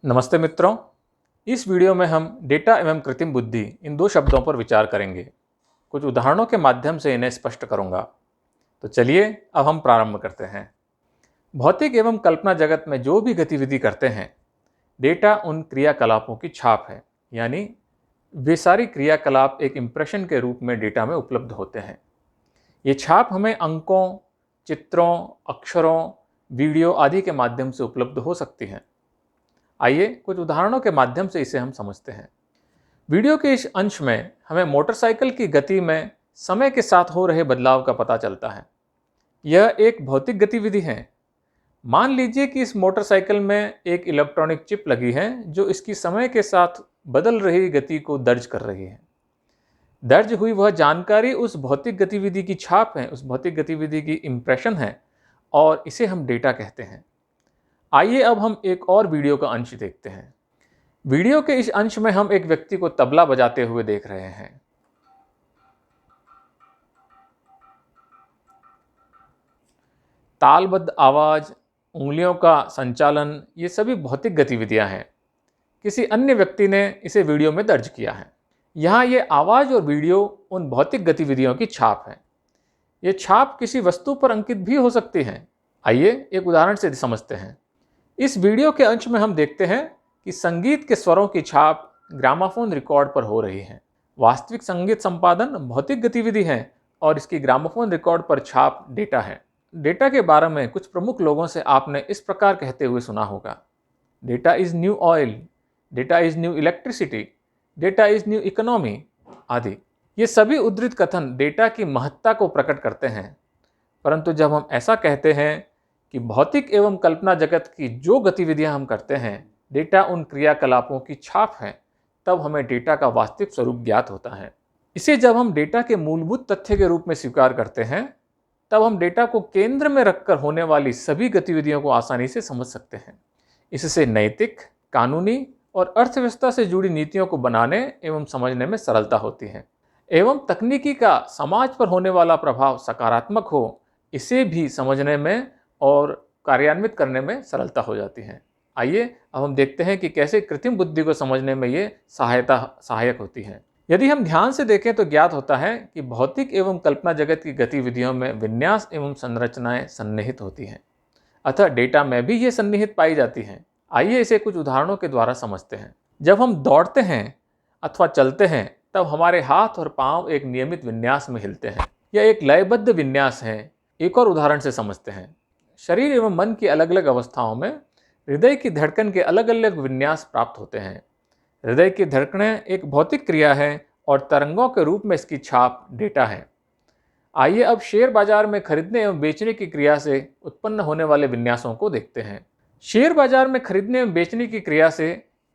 नमस्ते मित्रों। इस वीडियो में हम डेटा एवं कृत्रिम बुद्धि इन दो शब्दों पर विचार करेंगे। कुछ उदाहरणों के माध्यम से इन्हें स्पष्ट करूंगा। तो चलिए अब हम प्रारंभ करते हैं। भौतिक एवं कल्पना जगत में जो भी गतिविधि करते हैं, डेटा उन क्रियाकलापों की छाप है। यानी वे सारी क्रियाकलाप एक इंप्रेशन के रूप में डेटा में उपलब्ध होते हैं। ये छाप हमें अंकों, चित्रों, अक्षरों, वीडियो आदि के माध्यम से उपलब्ध हो सकती है। आइए कुछ उदाहरणों के माध्यम से इसे हम समझते हैं। वीडियो के इस अंश में हमें मोटरसाइकिल की गति में समय के साथ हो रहे बदलाव का पता चलता है। यह एक भौतिक गतिविधि है। मान लीजिए कि इस मोटरसाइकिल में एक इलेक्ट्रॉनिक चिप लगी है जो इसकी समय के साथ बदल रही गति को दर्ज कर रही है। दर्ज हुई वह जानकारी उस भौतिक गतिविधि की छाप है, उस भौतिक गतिविधि की इंप्रेशन है और इसे हम डेटा कहते हैं। आइए अब हम एक और वीडियो का अंश देखते हैं। वीडियो के इस अंश में हम एक व्यक्ति को तबला बजाते हुए देख रहे हैं। तालबद्ध आवाज, उंगलियों का संचालन, ये सभी भौतिक गतिविधियां हैं। किसी अन्य व्यक्ति ने इसे वीडियो में दर्ज किया है। यहाँ ये आवाज और वीडियो उन भौतिक गतिविधियों की छाप है। ये छाप किसी वस्तु पर अंकित भी हो सकती है। आइए एक उदाहरण से समझते हैं। इस वीडियो के अंश में हम देखते हैं कि संगीत के स्वरों की छाप ग्रामाफोन रिकॉर्ड पर हो रही है। वास्तविक संगीत संपादन भौतिक गतिविधि है और इसकी ग्रामाफोन रिकॉर्ड पर छाप डेटा है। डेटा के बारे में कुछ प्रमुख लोगों से आपने इस प्रकार कहते हुए सुना होगा: data is new oil, data is new electricity, data is new economy आदि। ये सभी उद्धृत कथन डेटा की महत्ता को प्रकट करते हैं। परंतु जब हम ऐसा कहते हैं कि भौतिक एवं कल्पना जगत की जो गतिविधियां हम करते हैं, डेटा उन क्रियाकलापों की छाप है, तब हमें डेटा का वास्तविक स्वरूप ज्ञात होता है। इसे जब हम डेटा के मूलभूत तथ्य के रूप में स्वीकार करते हैं, तब हम डेटा को केंद्र में रखकर होने वाली सभी गतिविधियों को आसानी से समझ सकते हैं। इससे नैतिक, कानूनी और अर्थव्यवस्था से जुड़ी नीतियों को बनाने एवं समझने में सरलता होती है। एवं तकनीकी का समाज पर होने वाला प्रभाव सकारात्मक हो, इसे भी समझने में और कार्यान्वित करने में सरलता हो जाती है। आइए अब हम देखते हैं कि कैसे कृत्रिम बुद्धि को समझने में ये सहायक होती है। यदि हम ध्यान से देखें तो ज्ञात होता है कि भौतिक एवं कल्पना जगत की गतिविधियों में विन्यास एवं संरचनाएं सन्निहित होती हैं। अतः डेटा में भी ये सन्निहित पाई जाती हैं। आइए इसे कुछ उदाहरणों के द्वारा समझते हैं। जब हम दौड़ते हैं अथवा चलते हैं, तब हमारे हाथ और पांव एक नियमित विन्यास में हिलते हैं। यह एक लयबद्ध विन्यास है। एक और उदाहरण से समझते हैं। शरीर एवं मन की अलग अलग अवस्थाओं में हृदय की धड़कन के अलग अलग विन्यास प्राप्त होते हैं। हृदय की धड़कनें एक भौतिक क्रिया है और तरंगों के रूप में इसकी छाप डेटा है। आइए अब शेयर बाजार में खरीदने एवं बेचने की क्रिया से उत्पन्न होने वाले विन्यासों को देखते हैं। शेयर बाजार में खरीदने एवं बेचने की क्रिया से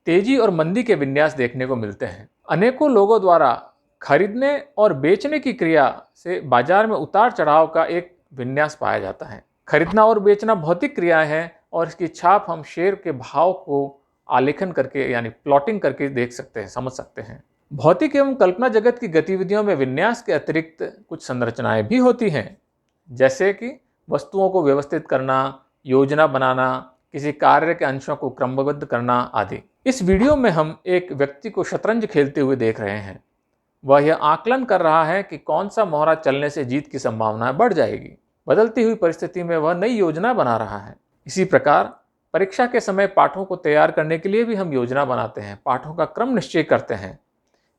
तेजी और मंदी के विन्यास देखने को मिलते हैं। अनेकों लोगों द्वारा खरीदने और बेचने की क्रिया से बाजार में उतार चढ़ाव का एक विन्यास पाया जाता है। खरीदना और बेचना भौतिक क्रिया है और इसकी छाप हम शेयर के भाव को आलेखन करके यानी प्लॉटिंग करके देख सकते हैं, समझ सकते हैं। भौतिक एवं कल्पना जगत की गतिविधियों में विन्यास के अतिरिक्त कुछ संरचनाएं भी होती हैं, जैसे कि वस्तुओं को व्यवस्थित करना, योजना बनाना, किसी कार्य के अंशों को क्रमबद्ध करना आदि। इस वीडियो में हम एक व्यक्ति को शतरंज खेलते हुए देख रहे हैं। वह यह आकलन कर रहा है कि कौन सा मोहरा चलने से जीत की संभावना बढ़ जाएगी। बदलती हुई परिस्थिति में वह नई योजना बना रहा है। इसी प्रकार परीक्षा के समय पाठों को तैयार करने के लिए भी हम योजना बनाते हैं, पाठों का क्रम निश्चय करते हैं।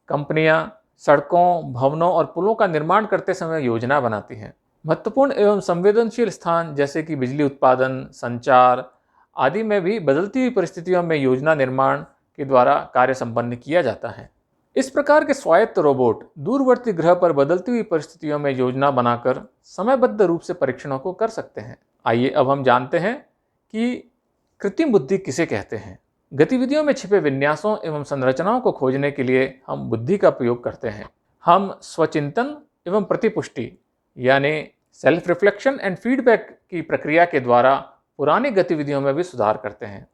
कंपनियां सड़कों, भवनों और पुलों का निर्माण करते समय योजना बनाती हैं। महत्वपूर्ण एवं संवेदनशील स्थान जैसे कि बिजली उत्पादन, संचार आदि में भी बदलती हुई परिस्थितियों में योजना निर्माण के द्वारा कार्य संपन्न किया जाता है। इस प्रकार के स्वायत्त रोबोट दूरवर्ती ग्रह पर बदलती हुई परिस्थितियों में योजना बनाकर समयबद्ध रूप से परीक्षणों को कर सकते हैं। आइए अब हम जानते हैं कि कृत्रिम बुद्धि किसे कहते हैं। गतिविधियों में छिपे विन्यासों एवं संरचनाओं को खोजने के लिए हम बुद्धि का प्रयोग करते हैं। हम स्वचिंतन एवं प्रतिपुष्टि यानी सेल्फ रिफ्लेक्शन एंड फीडबैक की प्रक्रिया के द्वारा पुरानी गतिविधियों में भी सुधार करते हैं।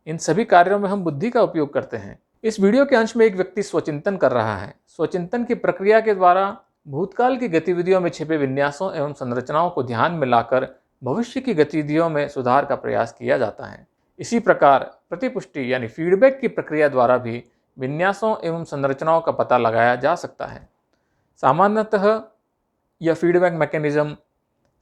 इन सभी कार्यों में हम बुद्धि का उपयोग करते हैं। इस वीडियो के अंश में एक व्यक्ति स्वचिंतन कर रहा है। स्वचिंतन की प्रक्रिया के द्वारा भूतकाल की गतिविधियों में छिपे विन्यासों एवं संरचनाओं को ध्यान में लाकर भविष्य की गतिविधियों में सुधार का प्रयास किया जाता है। इसी प्रकार प्रतिपुष्टि यानी फीडबैक की प्रक्रिया द्वारा भी विन्यासों एवं संरचनाओं का पता लगाया जा सकता है। सामान्यतः यह फीडबैक मैकेनिज्म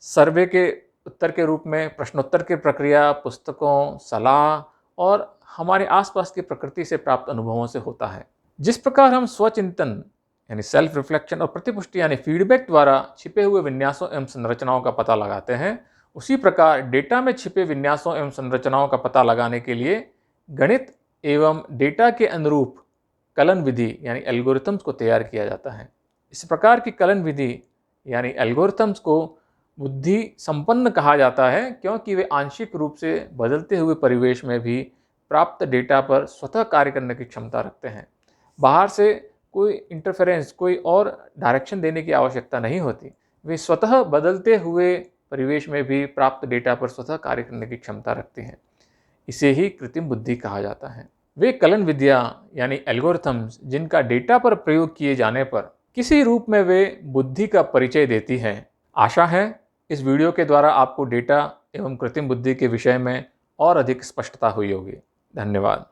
सर्वे के उत्तर के रूप में प्रश्नोत्तर की प्रक्रिया, पुस्तकों, सलाह और हमारे आसपास की प्रकृति से प्राप्त अनुभवों से होता है। जिस प्रकार हम स्वचिंतन यानी सेल्फ रिफ्लेक्शन और प्रतिपुष्टि यानी फीडबैक द्वारा छिपे हुए विन्यासों एवं संरचनाओं का पता लगाते हैं, उसी प्रकार डेटा में छिपे विन्यासों एवं संरचनाओं का पता लगाने के लिए गणित एवं डेटा के अनुरूप कलन विधि यानी एल्गोरिथम्स को तैयार किया जाता है। इस प्रकार की कलन विधि यानी एल्गोरिथम्स को बुद्धि संपन्न कहा जाता है, क्योंकि वे आंशिक रूप से बदलते हुए परिवेश में भी प्राप्त डेटा पर स्वतः कार्य करने की क्षमता रखते हैं। बाहर से कोई इंटरफेरेंस, कोई और डायरेक्शन देने की आवश्यकता नहीं होती। वे स्वतः बदलते हुए परिवेश में भी प्राप्त डेटा पर स्वतः कार्य करने की क्षमता रखते हैं। इसे ही कृत्रिम बुद्धि कहा जाता है। वे कलन विधियाँ यानी एल्गोरिथम्स जिनका डेटा पर प्रयोग किए जाने पर किसी रूप में वे बुद्धि का परिचय देती हैं। आशा है इस वीडियो के द्वारा आपको डेटा एवं कृत्रिम बुद्धि के विषय में और अधिक स्पष्टता हुई होगी। धन्यवाद।